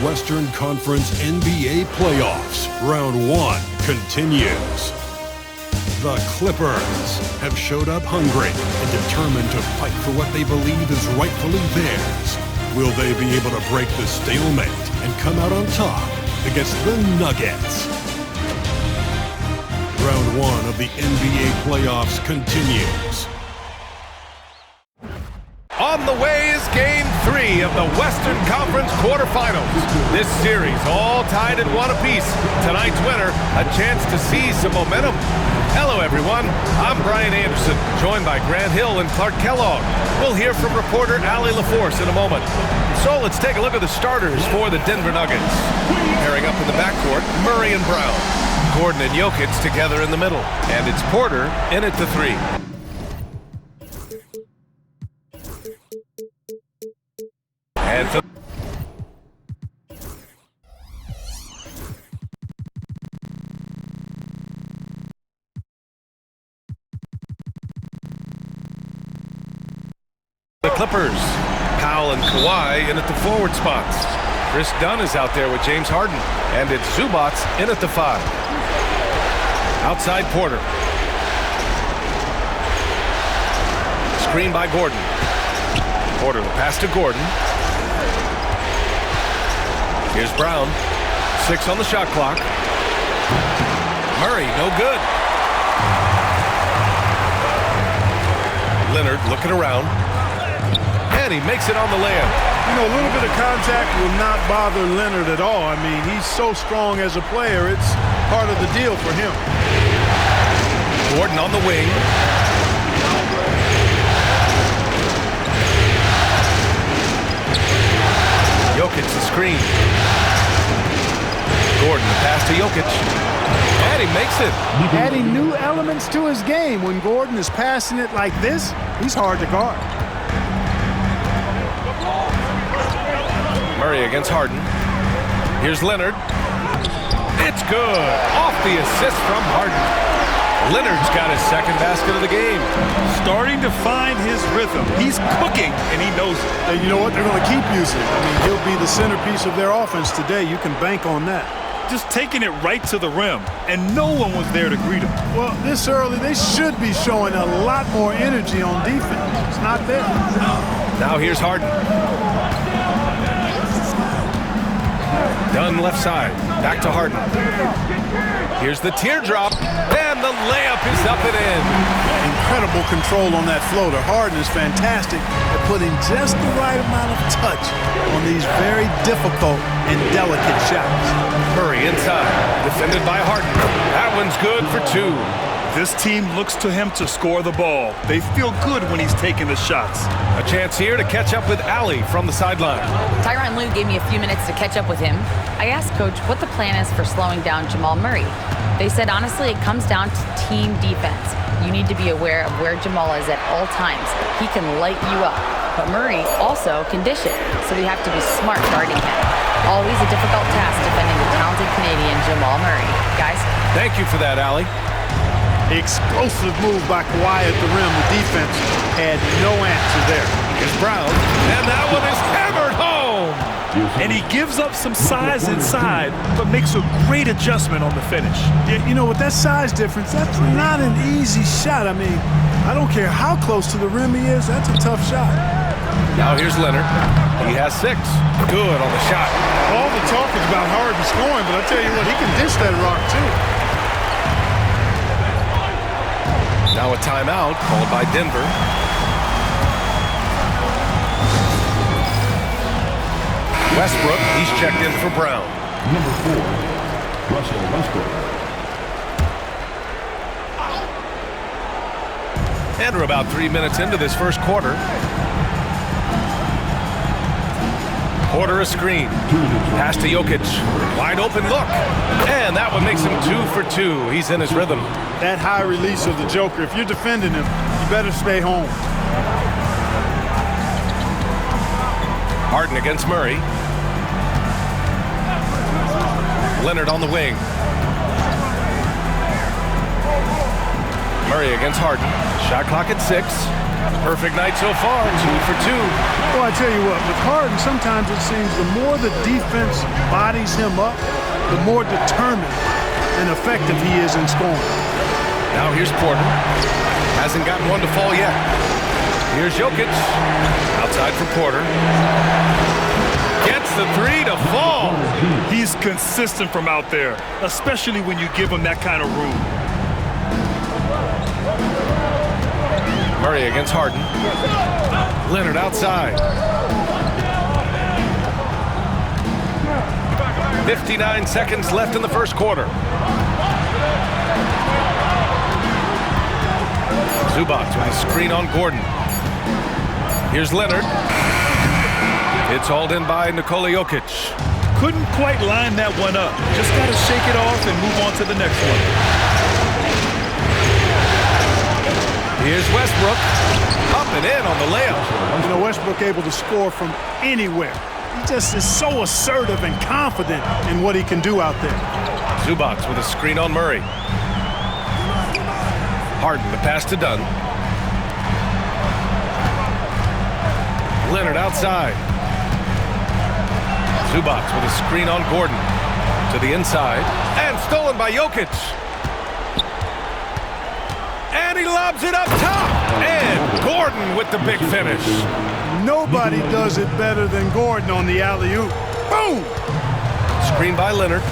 Western Conference NBA playoffs. Round 1 continues. The Clippers have showed up hungry and determined to fight for what they believe is rightfully theirs. Will they be able to break the stalemate and come out on top against the Nuggets? Round 1 of the NBA playoffs continues. On the way is Game 3 of the Western Conference quarterfinals. This series all tied at 1 apiece. Tonight's winner, a chance to seize some momentum. Hello, everyone. I'm Brian Anderson, joined by Grant Hill and Clark Kellogg. We'll hear from reporter Allie LaForce in a moment. So let's take a look at the starters for the Denver Nuggets. Pairing up in the backcourt, Murray and Brown. Gordon and Jokic together in the middle. And it's Porter in at the 3. And the Clippers, Powell and Kawhi in at the forward spots. Chris Dunn is out there with James Harden, and it's Zubac in at the 5. Outside Porter. Screen by Gordon. Porter, the pass to Gordon. Here's Brown. 6 on the shot clock. Murray, no good. Leonard looking around. And he makes it on the layup. You know, a little bit of contact will not bother Leonard at all. I mean, he's so strong as a player. It's part of the deal for him. Gordon on the wing. Jokic the screen. Gordon the pass to Jokic. And he makes it. Adding new elements to his game. When Gordon is passing it like this, he's hard to guard. Murray against Harden. Here's Leonard. It's good. Off the assist from Harden. Leonard's got his second basket of the game. Starting to find his rhythm. He's cooking, and he knows it. And you know what? They're going to keep using it. I mean, he'll be the centerpiece of their offense today. You can bank on that. Just taking it right to the rim, and no one was there to greet him. Well, this early, they should be showing a lot more energy on defense. It's not there. Now here's Harden. Dunn left side. Back to Harden. Here's the teardrop. And the layup is up and in. Incredible control on that floater. Harden is fantastic at putting just the right amount of touch on these very difficult and delicate shots. Murray inside. Defended by Harden. That one's good for 2. This team looks to him to score the ball. They feel good when he's taking the shots. A chance here to catch up with Allie from the sideline. Tyronn Lue gave me a few minutes to catch up with him. I asked Coach what the plan is for slowing down Jamal Murray. They said, honestly, it comes down to team defense. You need to be aware of where Jamal is at all times. He can light you up, but Murray also can dish it, so we have to be smart guarding him. Always a difficult task defending the talented Canadian Jamal Murray. Guys? Thank you for that, Allie. Explosive move by Kawhi at the rim. The defense had no answer there. Here's Brown, and that one is hammered home. And he gives up some size inside, but makes a great adjustment on the finish. Yeah, you know, with that size difference, that's not an easy shot. I mean, I don't care how close to the rim he is, that's a tough shot. Now here's Leonard. He has 6. Good on the shot. All the talk is about Harden scoring, but I tell you what, he can dish that rock too. Now a timeout called by Denver. Westbrook, he's checked in for Brown. Number 4, Russell Westbrook. And we're about 3 minutes into this first quarter. Porter a screen. Pass to Jokic. Wide open look. And that one makes him 2 for 2. He's in his rhythm. That high release of the Joker, if you're defending him, you better stay home. Harden against Murray. Leonard on the wing. Murray against Harden. Shot clock at 6. Perfect night so far, 2 for 2. Well, I tell you what, with Harden, sometimes it seems the more the defense bodies him up, the more determined and effective he is in scoring. Now here's Porter. Hasn't gotten one to fall yet. Here's Jokic. Outside for Porter. Gets the three to fall. He's consistent from out there, especially when you give him that kind of room. Murray against Harden. Leonard outside. 59 seconds left in the first quarter. Zubac with a screen on Gordon. Here's Leonard. It's hauled in by Nikola Jokic. Couldn't quite line that one up. Just got to shake it off and move on to the next one. Here's Westbrook. Up and in on the layup. You know, Westbrook able to score from anywhere. He just is so assertive and confident in what he can do out there. Zubac with a screen on Murray. Harden, the pass to Dunn. Leonard outside. Zubac with a screen on Gordon. To the inside. And stolen by Jokic. And he lobs it up top. And Gordon with the big finish. Nobody does it better than Gordon on the alley-oop. Boom! Screen by Leonard.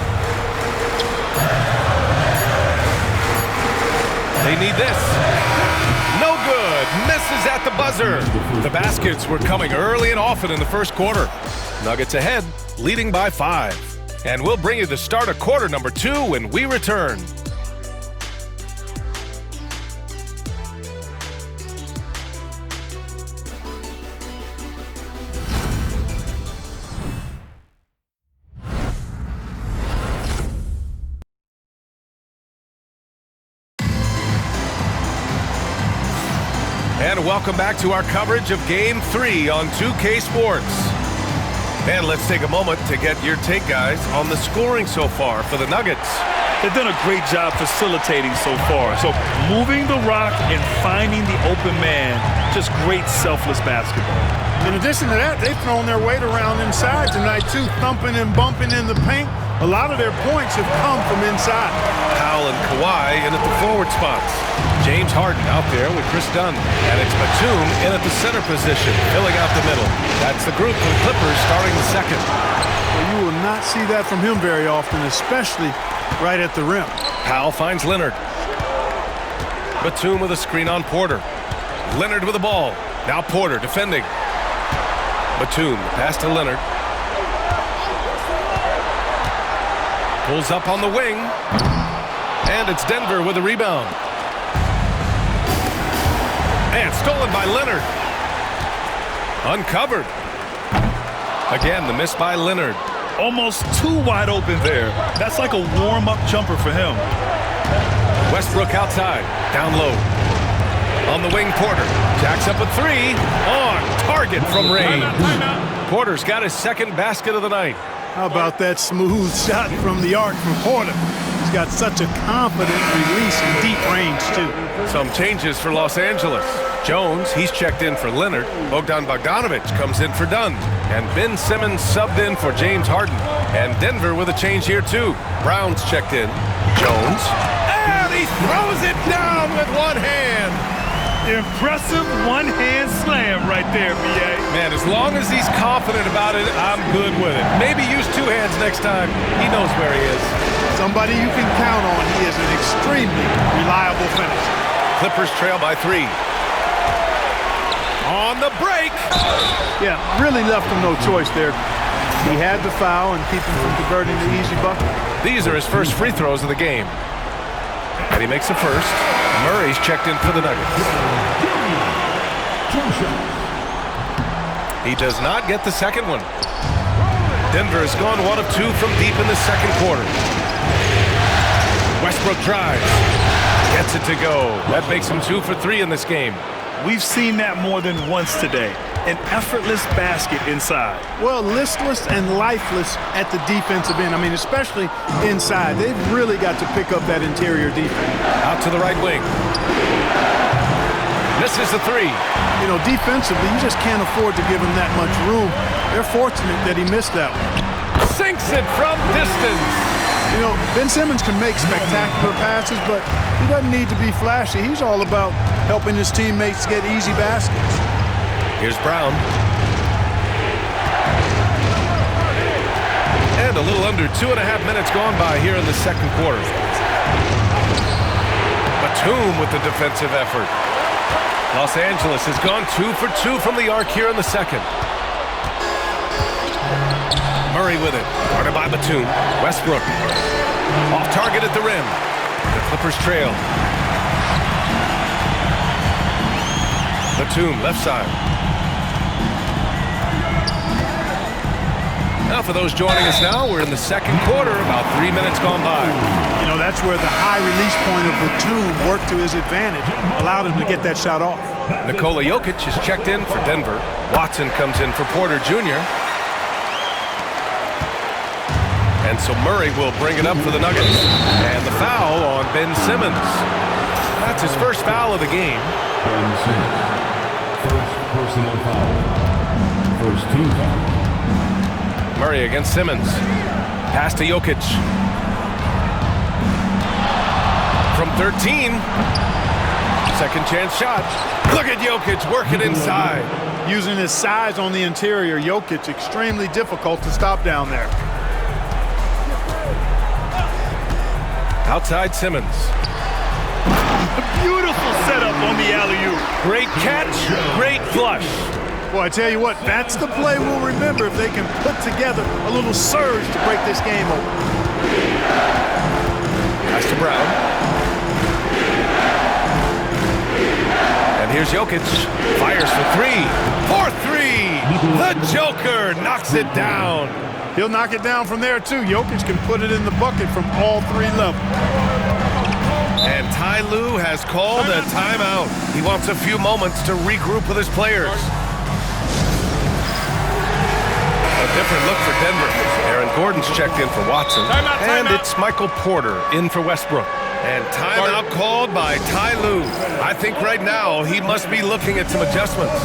They need this. No good. Misses at the buzzer. The baskets were coming early and often in the first quarter. Nuggets ahead, leading by 5. And we'll bring you the start of quarter number 2 when we return. And welcome back to our coverage of Game 3 on 2K Sports. And let's take a moment to get your take, guys, on the scoring so far for the Nuggets. They've done a great job facilitating so far. So moving the rock and finding the open man, just great selfless basketball. In addition to that, they've thrown their weight around inside tonight, too, thumping and bumping in the paint. A lot of their points have come from inside. Powell and Kawhi in at the forward spots. James Harden out there with Chris Dunn. And it's Batum in at the center position, filling out the middle. That's the group for the Clippers starting the second. Well, you will not see that from him very often, especially right at the rim. Powell finds Leonard. Batum with a screen on Porter. Leonard with the ball. Now Porter defending. Batum, pass to Leonard. Pulls up on the wing. And it's Denver with a rebound. And stolen by Leonard. Uncovered. Again, the miss by Leonard. Almost too wide open there. That's like a warm-up jumper for him. Westbrook outside. Down low. On the wing, Porter. Jacks up a three. On target from range. Porter's got his second basket of the night. How about that smooth shot from the arc from Porter? He's got such a confident release in deep range, too. Some changes for Los Angeles. Jones, he's checked in for Leonard. Bogdan Bogdanovic comes in for Dunn. And Ben Simmons subbed in for James Harden. And Denver with a change here, too. Brown's checked in. Jones. And he throws it down with one hand. Impressive one-hand slam right there, B.A. Man, as long as he's confident about it, I'm good with it. Maybe use two hands next time. He knows where he is. Somebody you can count on. He is an extremely reliable finisher. Clippers trail by 3. On the break. Yeah, really left him no choice there. He had the foul and keep him from converting the easy bucket. These are his first free throws of the game. And he makes the first. Murray's checked in for the Nuggets. He does not get the second one. Denver has gone 1 of 2 from deep in the second quarter. Westbrook drives. Gets it to go. That makes him 2 for 3 in this game. We've seen that more than once today. An effortless basket inside. Well, listless and lifeless at the defensive end. I mean, especially inside. They've really got to pick up that interior defense. Out to the right wing. Misses the three. You know, defensively, you just can't afford to give him that much room. They're fortunate that he missed that one. Sinks it from distance. You know, Ben Simmons can make spectacular passes, but he doesn't need to be flashy. He's all about helping his teammates get easy baskets. Here's Brown. And a little under 2.5 minutes gone by here in the second quarter. Batum with the defensive effort. Los Angeles has gone 2 for 2 from the arc here in the second. Murray with it. Guarded by Batum. Westbrook. Off target at the rim. The Clippers trail. Batum, left side. Now for those joining us now, we're in the second quarter, about 3 minutes gone by. You know, that's where the high release point of Batum worked to his advantage, allowed him to get that shot off. Nikola Jokic is checked in for Denver. Watson comes in for Porter Jr. And so Murray will bring it up for the Nuggets. And the foul on Ben Simmons. That's his first foul of the game. Ben Simmons. First personal foul. First team foul. Murray against Simmons. Pass to Jokic. From 13. Second chance shot. Look at Jokic working inside. Using his size on the interior, Jokic extremely difficult to stop down there. Outside Simmons. Beautiful setup on the alley-oop. Great catch, great flush. Well, I tell you what, that's the play we'll remember if they can put together a little surge to break this game open. Pass to Brown. And here's Jokic. Fires for three. For three. The Joker knocks it down. He'll knock it down from there, too. Jokic can put it in the bucket from all three levels. And Ty Lue has called a timeout. He wants a few moments to regroup with his players. A different look for Denver. Aaron Gordon's checked in for Watson. And it's Michael Porter in for Westbrook. And timeout called by Ty Lue. I think right now he must be looking at some adjustments.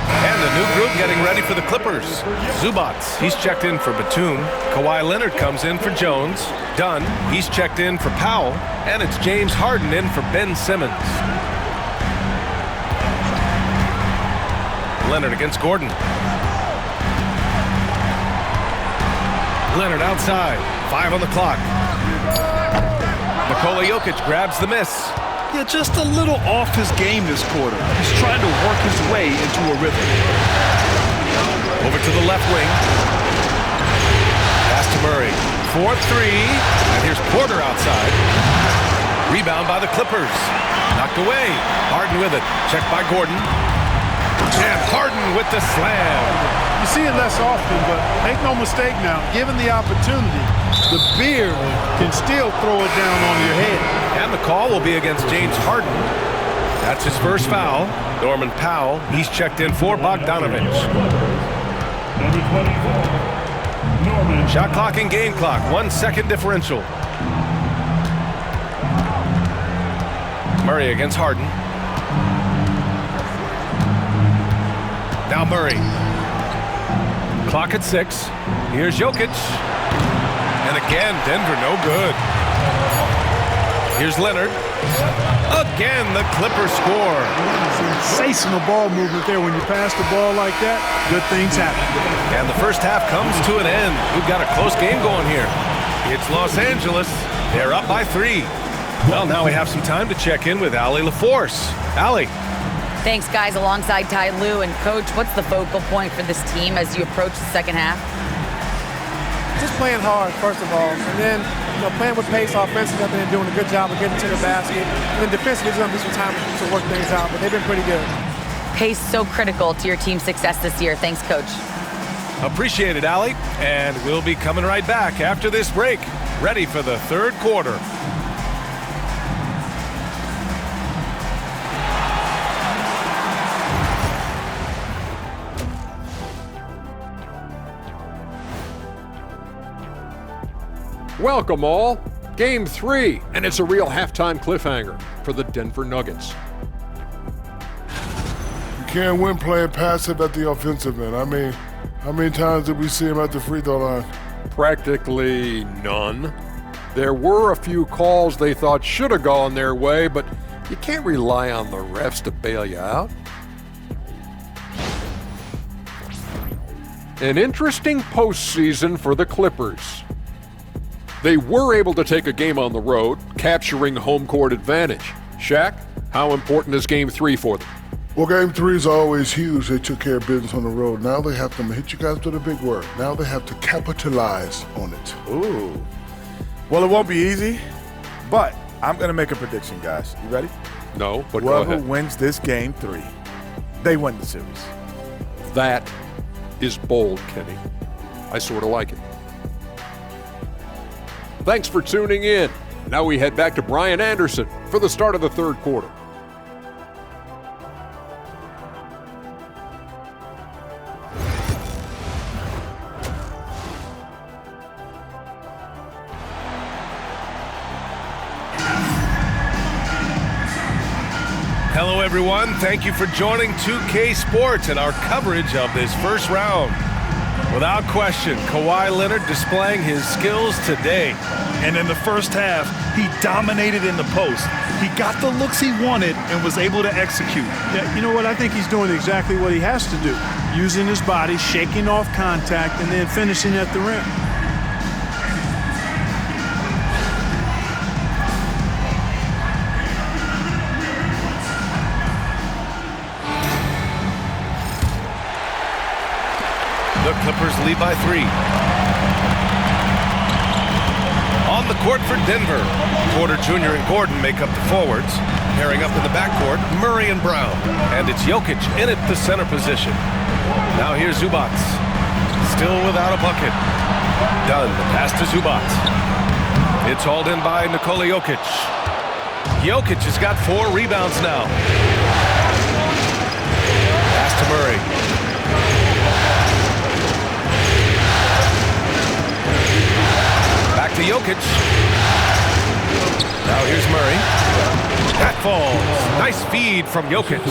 And a new group getting ready for the Clippers. Zubac, he's checked in for Batum. Kawhi Leonard comes in for Jones. Dunn, he's checked in for Powell. And it's James Harden in for Ben Simmons. Leonard against Gordon. Leonard outside. 5 on the clock. Nikola Jokic grabs the miss. Yeah, just a little off his game this quarter. He's trying to work his way into a rhythm. Over to the left wing. Pass to Murray. 4-3. And here's Porter outside. Rebound by the Clippers. Knocked away. Harden with it. Checked by Gordon. And Harden with the slam. You see it less often, but make no mistake now, given the opportunity, the beard can still throw it down on your head. And the call will be against James Harden. That's his first foul. Norman Powell, he's checked in for Bogdanovich. Number 24. Norman. Shot clock and game clock, 1 second differential. Murray against Harden. Now Murray. Clock at 6. Here's Jokic. And again, Denver no good. Here's Leonard. Again, the Clippers score. Sensational ball movement there. When you pass the ball like that, good things happen. And the first half comes to an end. We've got a close game going here. It's Los Angeles. They're up by 3. Well, now we have some time to check in with Allie LaForce. Allie. Thanks, guys. Alongside Ty Lue and Coach, what's the focal point for this team as you approach the second half? Just playing hard, first of all, and then playing with pace offensively. I think they're doing a good job of getting to the basket. And then defensively, there's going to be some time to work things out, but they've been pretty good. Pace so critical to your team's success this year. Thanks, Coach. Appreciate it, Allie. And we'll be coming right back after this break, ready for the third quarter. Welcome all. Game 3, and it's a real halftime cliffhanger for the Denver Nuggets. You can't win playing passive at the offensive end. I mean, how many times did we see him at the free throw line? Practically none. There were a few calls they thought should have gone their way, but you can't rely on the refs to bail you out. An interesting postseason for the Clippers. They were able to take a game on the road, capturing home court advantage. Shaq, how important is Game 3 for them? Well, Game 3 is always huge. They took care of business on the road. Now they have to hit you guys with a big word. Now they have to capitalize on it. Ooh. Well, it won't be easy, but I'm going to make a prediction, guys. You ready? No, but go Whoever ahead. wins this Game 3, they win the series. That is bold, Kenny. I sort of like it. Thanks for tuning in. Now we head back to Brian Anderson for the start of the third quarter. Hello, everyone. Thank you for joining 2K Sports and our coverage of this first round. Without question, Kawhi Leonard displaying his skills today. And in the first half, he dominated in the post. He got the looks he wanted and was able to execute. Yeah, you know what? I think he's doing exactly what he has to do. Using his body, shaking off contact, and then finishing at the rim. The Clippers lead by 3. On the court for Denver, Porter Jr. and Gordon make up the forwards. Pairing up in the backcourt, Murray and Brown. And it's Jokic in at the center position. Now here's Zubac. Still without a bucket. Done. The pass to Zubac. It's hauled in by Nikola Jokic. Jokic has got 4 rebounds now. Pass to Murray. Back to Jokic. Now here's Murray. That falls. Nice feed from Jokic.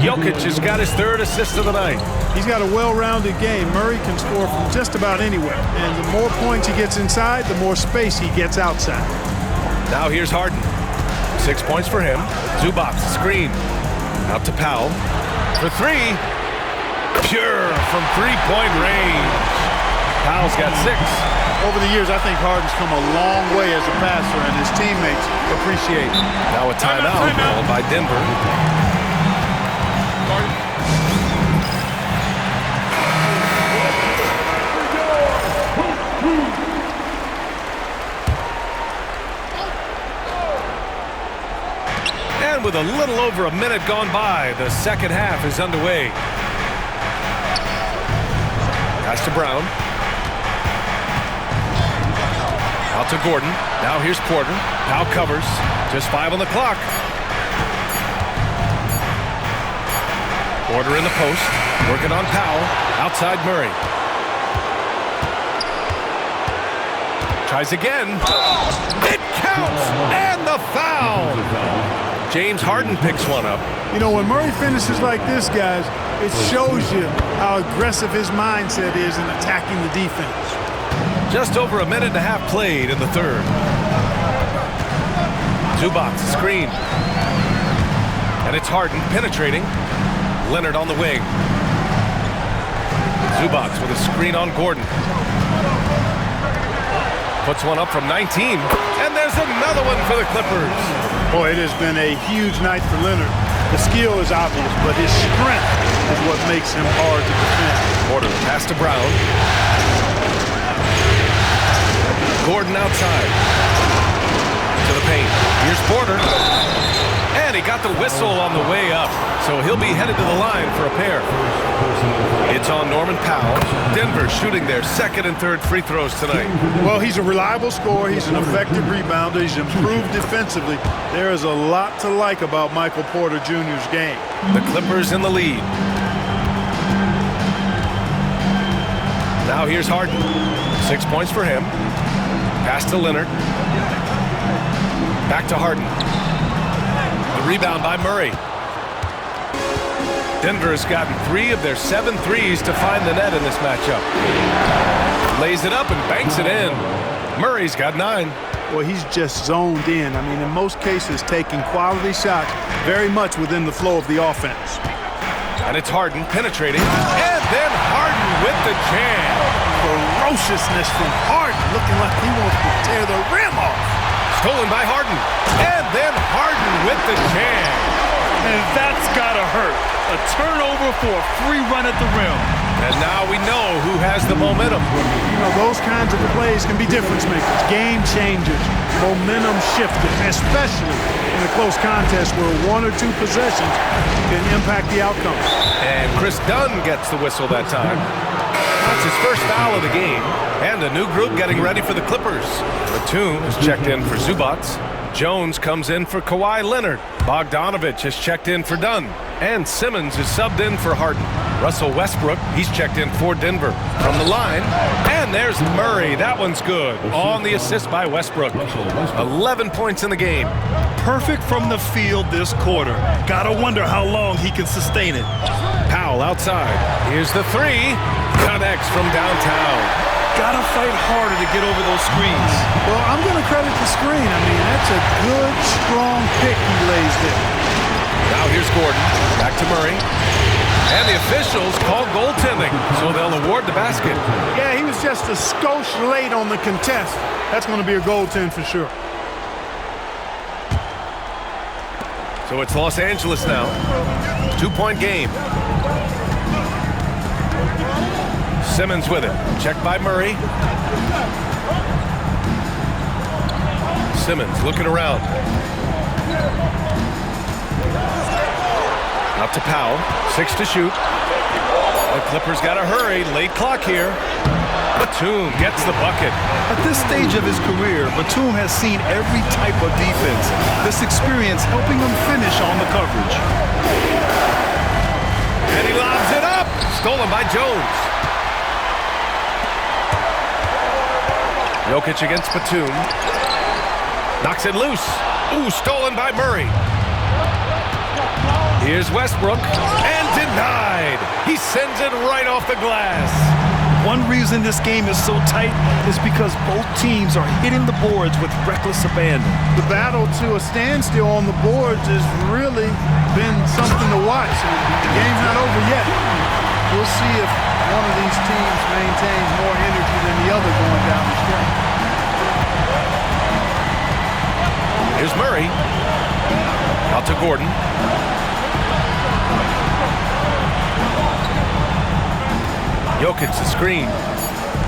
Jokic has got his 3rd assist of the night. He's got a well-rounded game. Murray can score from just about anywhere. And the more points he gets inside, the more space he gets outside. Now here's Harden. 6 points for him. Zubac, screen. Out to Powell. For 3. Pure from 3-point range. Powell's got 6. Over the years, I think Harden's come a long way as a passer, and his teammates appreciate it. Now a timeout called by Denver. And with a little over a minute gone by, the second half is underway. Pass to Brown. Out to Gordon. Now here's Porter. Now covers. Just 5 on the clock. Porter in the post. Working on Powell. Outside Murray. Tries again. It counts! And the foul! James Harden picks one up. You know, when Murray finishes like this, guys, it shows you how aggressive his mindset is in attacking the defense. Just over a minute and a half played in the third. Zubac, screen. And it's Harden penetrating. Leonard on the wing. Zubac with a screen on Gordon. Puts one up from 19. And there's another one for the Clippers. Boy, it has been a huge night for Leonard. The skill is obvious, but his strength is what makes him hard to defend. Porter, pass to Brown. Gordon outside. To the paint. Here's Porter. And he got the whistle on the way up. So he'll be headed to the line for a pair. It's on Norman Powell. Denver shooting their 2nd and 3rd free throws tonight. Well, he's a reliable scorer. He's an effective rebounder. He's improved defensively. There is a lot to like about Michael Porter Jr.'s game. The Clippers in the lead. Now here's Harden. 6 points for him. Pass to Leonard. Back to Harden. The rebound by Murray. Denver has gotten 3 of their 7 threes to find the net in this matchup. Lays it up and banks it in. Murray's got 9. Well, he's just zoned in. I mean, in most cases, taking quality shots very much within the flow of the offense. And it's Harden penetrating. And then Harden with the jam. Ferociousness from Harden, looking like he wants to tear the rim off. Stolen by Harden. And then Harden with the jam. And that's gotta hurt. A turnover for a free run at the rim. And now we know who has the momentum. You know, those kinds of plays can be difference makers, game changers, momentum shifters, especially in a close contest where 1 or 2 possessions can impact the outcome. And Chris Dunn gets the whistle that time. That's his first foul of the game. And a new group getting ready for the Clippers. Batum is checked in for Zubac. Jones comes in for Kawhi Leonard. Bogdanovich has checked in for Dunn. And Simmons is subbed in for Harden. Russell Westbrook, he's checked in for Denver. From the line, and there's Murray. That one's good. On the assist by Westbrook. 11 points in the game. Perfect from the field this quarter. Gotta wonder how long he can sustain it. Powell outside. Here's the 3. Connects from downtown. Gotta fight harder to get over those screens. Well, I'm going to credit the screen. I mean, that's a good, strong pick he lays there. Now here's Gordon. Back to Murray. And the officials call goaltending, so they'll award the basket. Yeah, he was just a skosh late on the contest. That's going to be a goaltend for sure. So it's Los Angeles now. 2-point game. Simmons with it. Checked by Murray. Simmons looking around. Out to Powell. 6 to shoot. The Clippers got to hurry. Late clock here. Batum gets the bucket. At this stage of his career, Batum has seen every type of defense. This experience helping him finish on the coverage. And he lobs it up. Stolen by Jones. Jokic against Batum. Knocks it loose. Ooh, stolen by Murray. Here's Westbrook. And denied. He sends it right off the glass. One reason this game is so tight is because both teams are hitting the boards with reckless abandon. The battle to a standstill on the boards has really been something to watch. The game's not over yet. We'll see if one of these teams maintains more energy than the other going down the stretch. Here's Murray. Out to Gordon. Jokic the screen.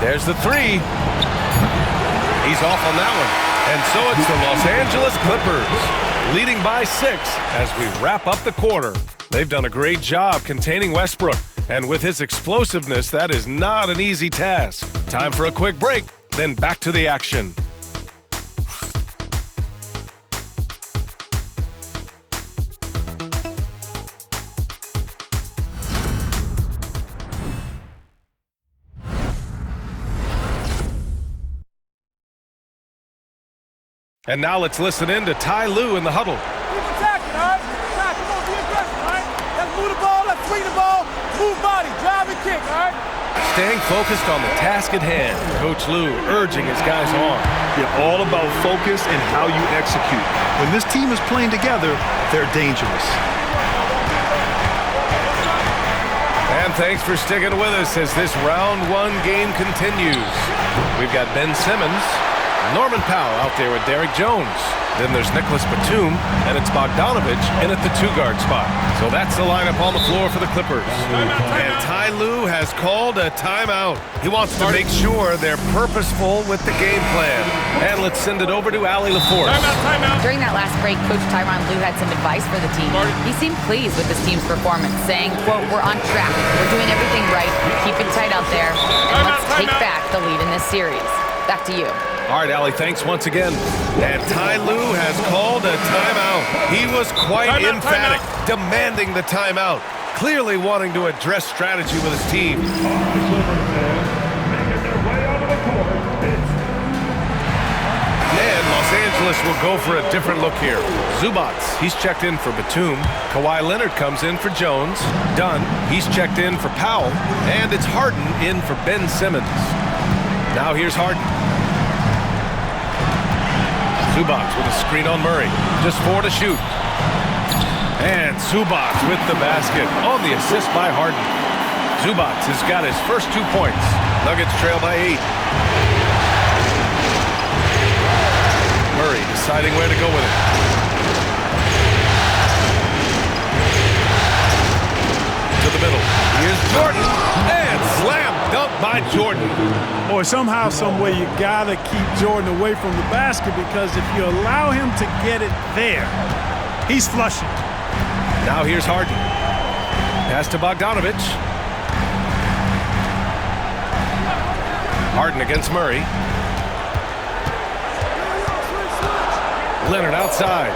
There's the 3. He's off on that one. And so it's the Los Angeles Clippers, leading by 6 as we wrap up the quarter. They've done a great job containing Westbrook. And with his explosiveness, that is not an easy task. Time for a quick break, then back to the action. And now let's listen in to Ty Lue in the huddle. Keep attacking, all right? Ty, come on, be aggressive, all right? Let's move the ball, let's swing the ball, move body, drive and kick, all right? Staying focused on the task at hand. Coach Lue urging his guys on. It's all about focus and how you execute. When this team is playing together, they're dangerous. And thanks for sticking with us as this round 1 game continues. We've got Ben Simmons, Norman Powell out there with Derek Jones. Then there's Nicholas Batum, and it's Bogdanovich in at the 2-guard spot. So that's the lineup on the floor for the Clippers. And Ty Lue has called a timeout. He wants to make sure they're purposeful with the game plan. And let's send it over to Allie LaForce. During that last break, Coach Tyronn Lue had some advice for the team. He seemed pleased with his team's performance, saying, quote, "We're on track. We're doing everything right. Keep it tight out there. And let's take back the lead in this series." Back to you. All right, Allie, thanks once again. And Ty Lue has called a timeout. He was quite emphatic, demanding the timeout, clearly wanting to address strategy with his team. And Los Angeles will go for a different look here. Zubac, he's checked in for Batum. Kawhi Leonard comes in for Jones. Dunn, he's checked in for Powell. And it's Harden in for Ben Simmons. Now here's Harden. Zubac with a screen on Murray. Just 4 to shoot. And Zubac with the basket on the assist by Harden. Zubac has got his first 2 points. Nuggets trail by 8. Murray deciding where to go with it. To the middle. Here's Jordan. And slam dunk by Jordan. Boy, somehow, some way, you got to keep Jordan away from the basket, because if you allow him to get it there, he's flushing. Now here's Harden. Pass to Bogdanovich. Harden against Murray. Leonard outside.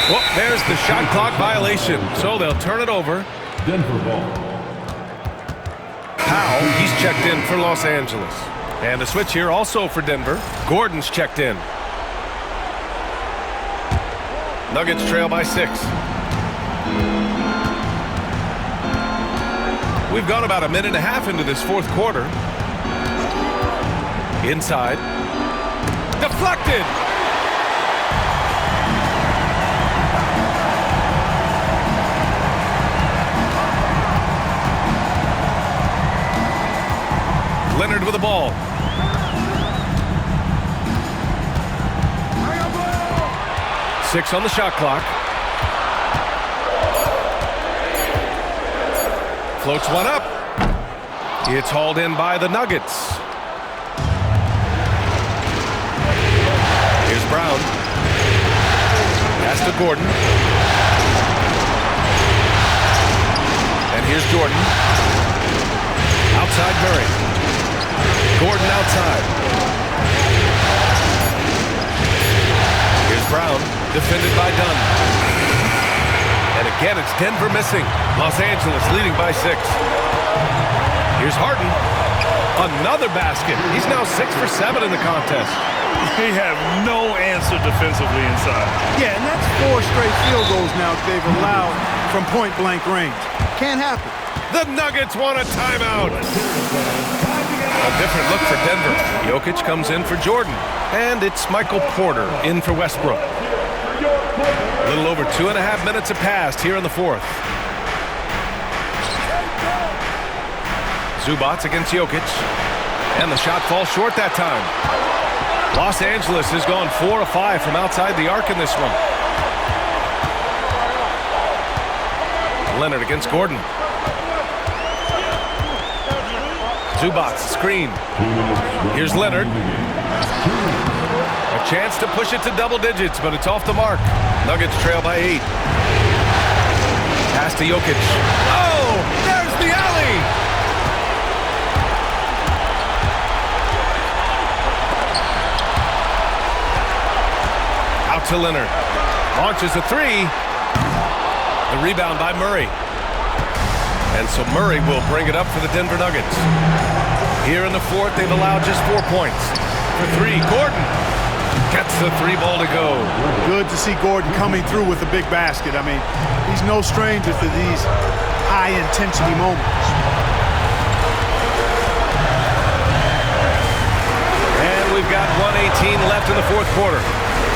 Well, there's the shot clock violation, so they'll turn it over. Denver ball. Powell, he's checked in for Los Angeles. And a switch here also for Denver. Gordon's checked in. Nuggets trail by 6. We've gone about a minute and a half into this fourth quarter. Inside. Deflected! Leonard with the ball. Six on the shot clock. Floats one up. It's hauled in by the Nuggets. Here's Brown. Pass to Gordon. And here's Jordan. Outside Murray. Gordon outside. Here's Brown, defended by Dunn. And again, it's Denver missing. Los Angeles leading by 6. Here's Harden. Another basket. He's now 6 for 7 in the contest. They have no answer defensively inside. Yeah, and that's 4 straight field goals now they've allowed from point-blank range. Can't happen. The Nuggets want a timeout. A different look for Denver. Jokic comes in for Jordan. And it's Michael Porter in for Westbrook. A little over 2.5 minutes have passed here in the fourth. Zubac against Jokic. And the shot falls short that time. Los Angeles has gone 4 of 5 from outside the arc in this one. Leonard against Gordon. Zubac, screen. Here's Leonard. A chance to push it to double digits, but it's off the mark. Nuggets trail by 8. Pass to Jokic. Oh, there's the alley! Out to Leonard. Launches a 3. The rebound by Murray. And so Murray will bring it up for the Denver Nuggets. Here in the fourth, they've allowed just 4 points. For 3, Gordon gets the 3 ball to go. Good to see Gordon coming through with a big basket. I mean, he's no stranger to these high-intensity moments. And we've got 1:18 left in the fourth quarter.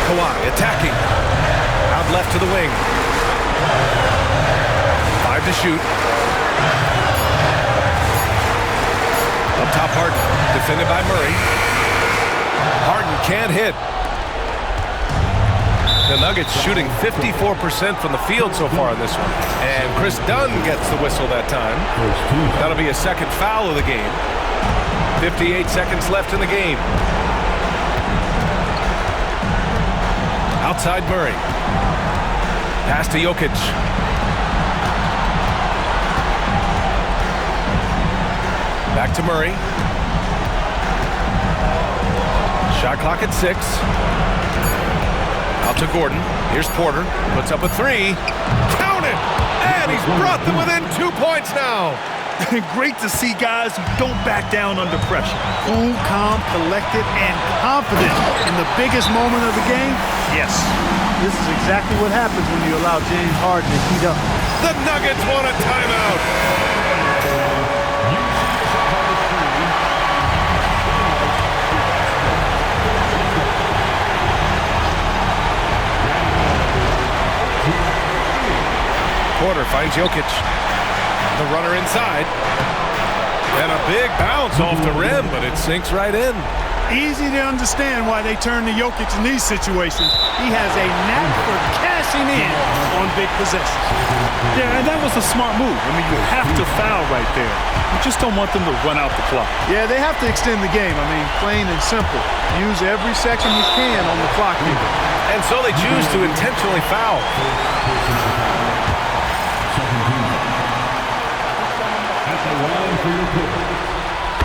Kawhi attacking. Out left to the wing. 5 to shoot. Up top, Harden, defended by Murray. Harden can't hit. The Nuggets shooting 54% from the field so far in this one. And Chris Dunn gets the whistle that time. That'll be a second foul of the game. 58 seconds left in the game. Outside Murray. Pass to Jokic. Back to Murray. Shot clock at 6. Out to Gordon. Here's Porter. Puts up a 3. Count it! And he's brought them within 2 points now. Great to see guys who don't back down under pressure. Cool, calm, collected, and confident in the biggest moment of the game. Yes. This is exactly what happens when you allow James Harden to heat up. The Nuggets want a timeout. Porter finds Jokic. The runner inside. And a big bounce off the rim, but it sinks right in. Easy to understand why they turn to Jokic in these situations. He has a knack for cashing in on big possessions. Yeah, and that was a smart move. I mean, you have to foul right there. You just don't want them to run out the clock. Yeah, they have to extend the game. I mean, plain and simple. Use every second you can on the clock here. And so they choose to intentionally foul.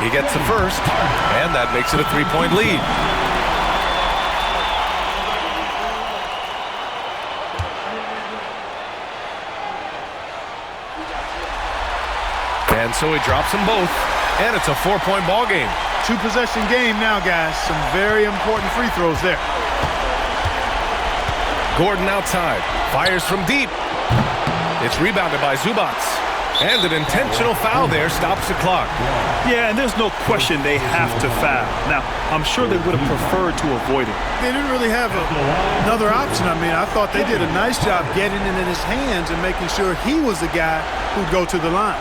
He gets the first, and that makes it a three-point lead. And so he drops them both, and it's a 4-point ball game. Two-possession game now, guys. Some very important free throws there. Gordon outside, fires from deep. It's rebounded by Zubac. And an intentional foul there stops the clock. Yeah, and there's no question they have to foul. Now, I'm sure they would have preferred to avoid it. They didn't really have another option. I mean, I thought they did a nice job getting it in his hands and making sure he was the guy who'd go to the line.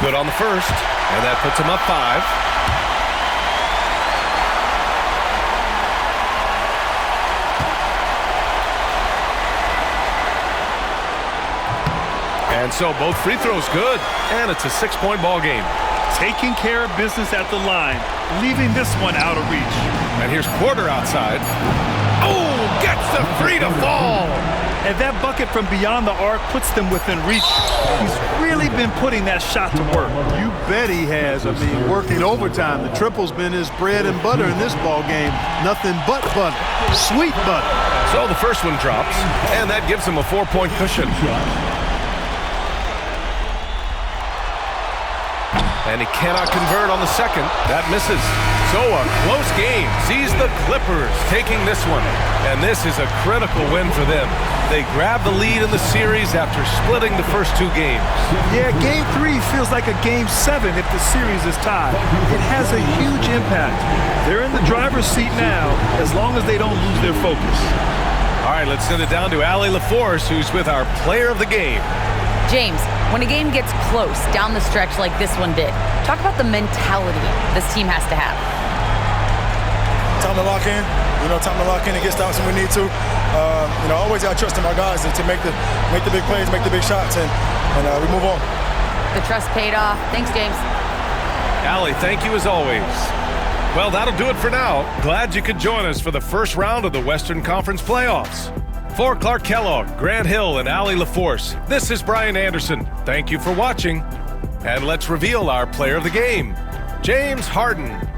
Good on the first, and that puts him up 5. And so both free throws good, and it's a 6-point ball game. Taking care of business at the line, leaving this one out of reach. And here's Porter outside. Oh, gets the three to fall. And that bucket from beyond the arc puts them within reach. He's really been putting that shot to work. You bet he has. I mean, working overtime. The triple's been his bread and butter in this ball game. Nothing but butter. Sweet butter. So the first one drops, and that gives him a 4-point cushion. And he cannot convert on the second. That misses. So a close game sees the Clippers taking this one. And this is a critical win for them. They grab the lead in the series after splitting the first 2 games. Yeah, Game 3 feels like a Game 7 if the series is tied. It has a huge impact. They're in the driver's seat now, as long as they don't lose their focus. All right, let's send it down to Allie LaForce, who's with our player of the game. James, when a game gets close down the stretch like this one did, talk about the mentality this team has to have. Time to lock in. Time to lock in and get stops when we need to. I always got trust in my guys to make the big plays, make the big shots, and we move on. The trust paid off. Thanks, James. Allie, thank you as always. Well, that'll do it for now. Glad you could join us for the first round of the Western Conference playoffs. For Clark Kellogg, Grant Hill, and Allie LaForce, this is Brian Anderson. Thank you for watching. And let's reveal our player of the game, James Harden.